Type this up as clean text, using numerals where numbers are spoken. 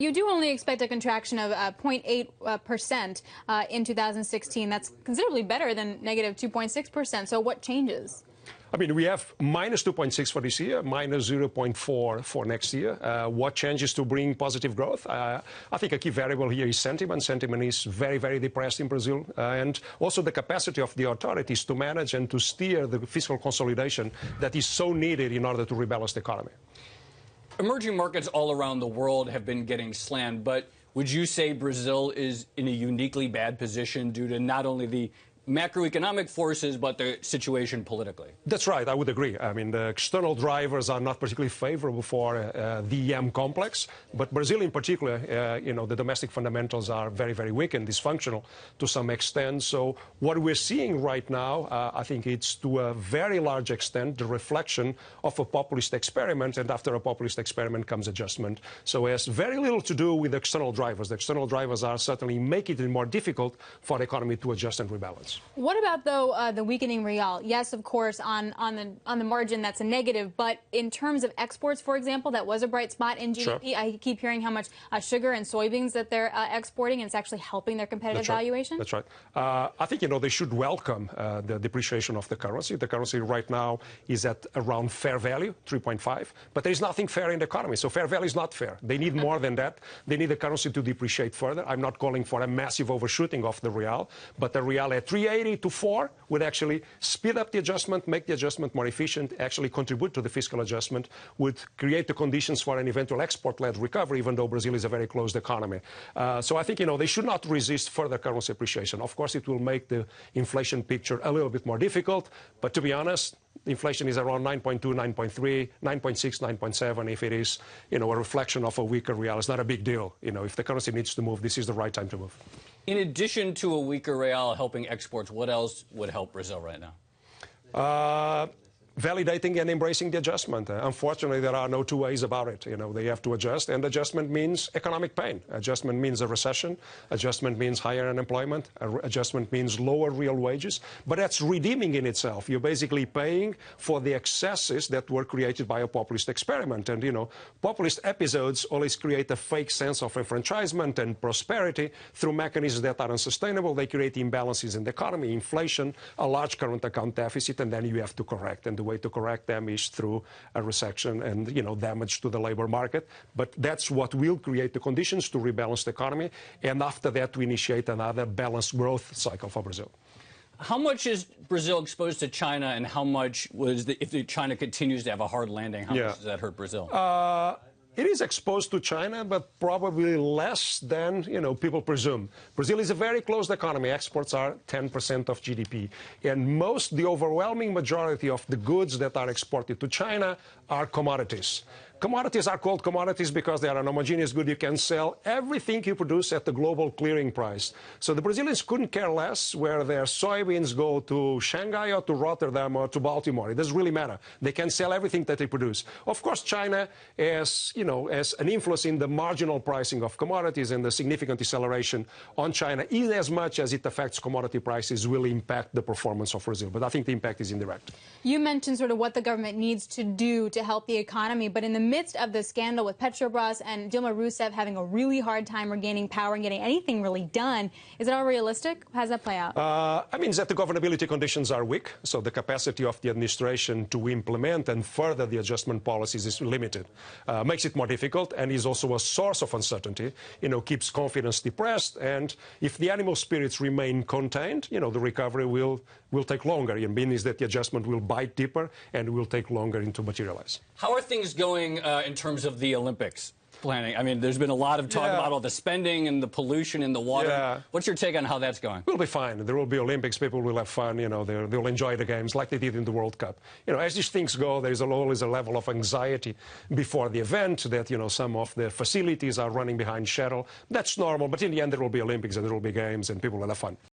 You do only expect a contraction of 0.8% in 2016. That's considerably better than negative 2.6%. So what changes? I mean, we have minus 2.6 for this year, minus 0.4 for next year. What changes to bring positive growth? I think a key variable here is sentiment. Sentiment is very, very depressed in Brazil. And also the capacity of the authorities to manage and to steer the fiscal consolidation that is so needed in order to rebalance the economy. Emerging markets all around the world have been getting slammed, but would you say Brazil is in a uniquely bad position due to not only the macroeconomic forces, but the situation politically? That's right. I would agree. I mean, the external drivers are not particularly favorable for the EM complex, but Brazil in particular, the domestic fundamentals are very, very weak and dysfunctional to some extent. So what we're seeing right now, I think it's to a very large extent the reflection of a populist experiment, and after a populist experiment comes adjustment. So it has very little to do with external drivers. The external drivers are certainly making it more difficult for the economy to adjust and rebalance. What about, though, the weakening real? Yes, of course, on the margin, that's a negative. But in terms of exports, for example, that was a bright spot in GDP. Sure. I keep hearing how much sugar and soybeans that they're exporting, and it's actually helping their competitive valuation. That's right. I think, they should welcome the depreciation of the currency. The currency right now is at around fair value, 3.5. But there is nothing fair in the economy. So fair value is not fair. They need more than that. They need the currency to depreciate further. I'm not calling for a massive overshooting of the real, but the real at 380 to 4 would actually speed up the adjustment, make the adjustment more efficient, actually contribute to the fiscal adjustment, would create the conditions for an eventual export-led recovery, even though Brazil is a very closed economy. So I think, they should not resist further currency appreciation. Of course, it will make the inflation picture a little bit more difficult, but to be honest, inflation is around 9.2, 9.3, 9.6, 9.7. If it is, a reflection of a weaker real, it's not a big deal. If the currency needs to move, this is the right time to move. In addition to a weaker real helping exports, what else would help Brazil right now? Validating and embracing the adjustment. Unfortunately, there are no two ways about it. They have to adjust, and adjustment means economic pain. Adjustment means a recession. Adjustment means higher unemployment. Adjustment means lower real wages. But that's redeeming in itself. You're basically paying for the excesses that were created by a populist experiment. And, populist episodes always create a fake sense of enfranchisement and prosperity through mechanisms that are unsustainable. They create imbalances in the economy, inflation, a large current account deficit, and then you have to correct. And the way to correct them is through a recession and, damage to the labor market. But that's what will create the conditions to rebalance the economy. And after that, we initiate another balanced growth cycle for Brazil. How much is Brazil exposed to China, and how much if China continues to have a hard landing, how much does that hurt Brazil? It is exposed to China, but probably less than, people presume. Brazil is a very closed economy. Exports are 10% of GDP. And the overwhelming majority of the goods that are exported to China are commodities. Commodities are called commodities because they are an homogeneous good. You can sell everything you produce at the global clearing price. So the Brazilians couldn't care less where their soybeans go to Shanghai or to Rotterdam or to Baltimore. It doesn't really matter. They can sell everything that they produce. Of course, China has an influence in the marginal pricing of commodities, and the significant deceleration on China, in as much as it affects commodity prices, will impact the performance of Brazil. But I think the impact is indirect. You mentioned sort of what the government needs to do to help the economy, but in the midst of the scandal with Petrobras and Dilma Rousseff having a really hard time regaining power and getting anything really done, is it all realistic? How does that play out? I mean, that the governability conditions are weak, so the capacity of the administration to implement and further the adjustment policies is limited. Makes it more difficult, and is also a source of uncertainty, keeps confidence depressed, and if the animal spirits remain contained, the recovery will take longer. It means that the adjustment will bite deeper and will take longer to materialize. How are things going in terms of the Olympics planning? I mean, there's been a lot of talk about all the spending and the pollution in the water. What's your take on how that's going? We'll be fine. There will be Olympics. People will have fun. They'll enjoy the games like they did in the World Cup. As these things go, there's always a level of anxiety before the event that, some of the facilities are running behind schedule. That's normal. But in the end, there will be Olympics and there will be games and people will have fun.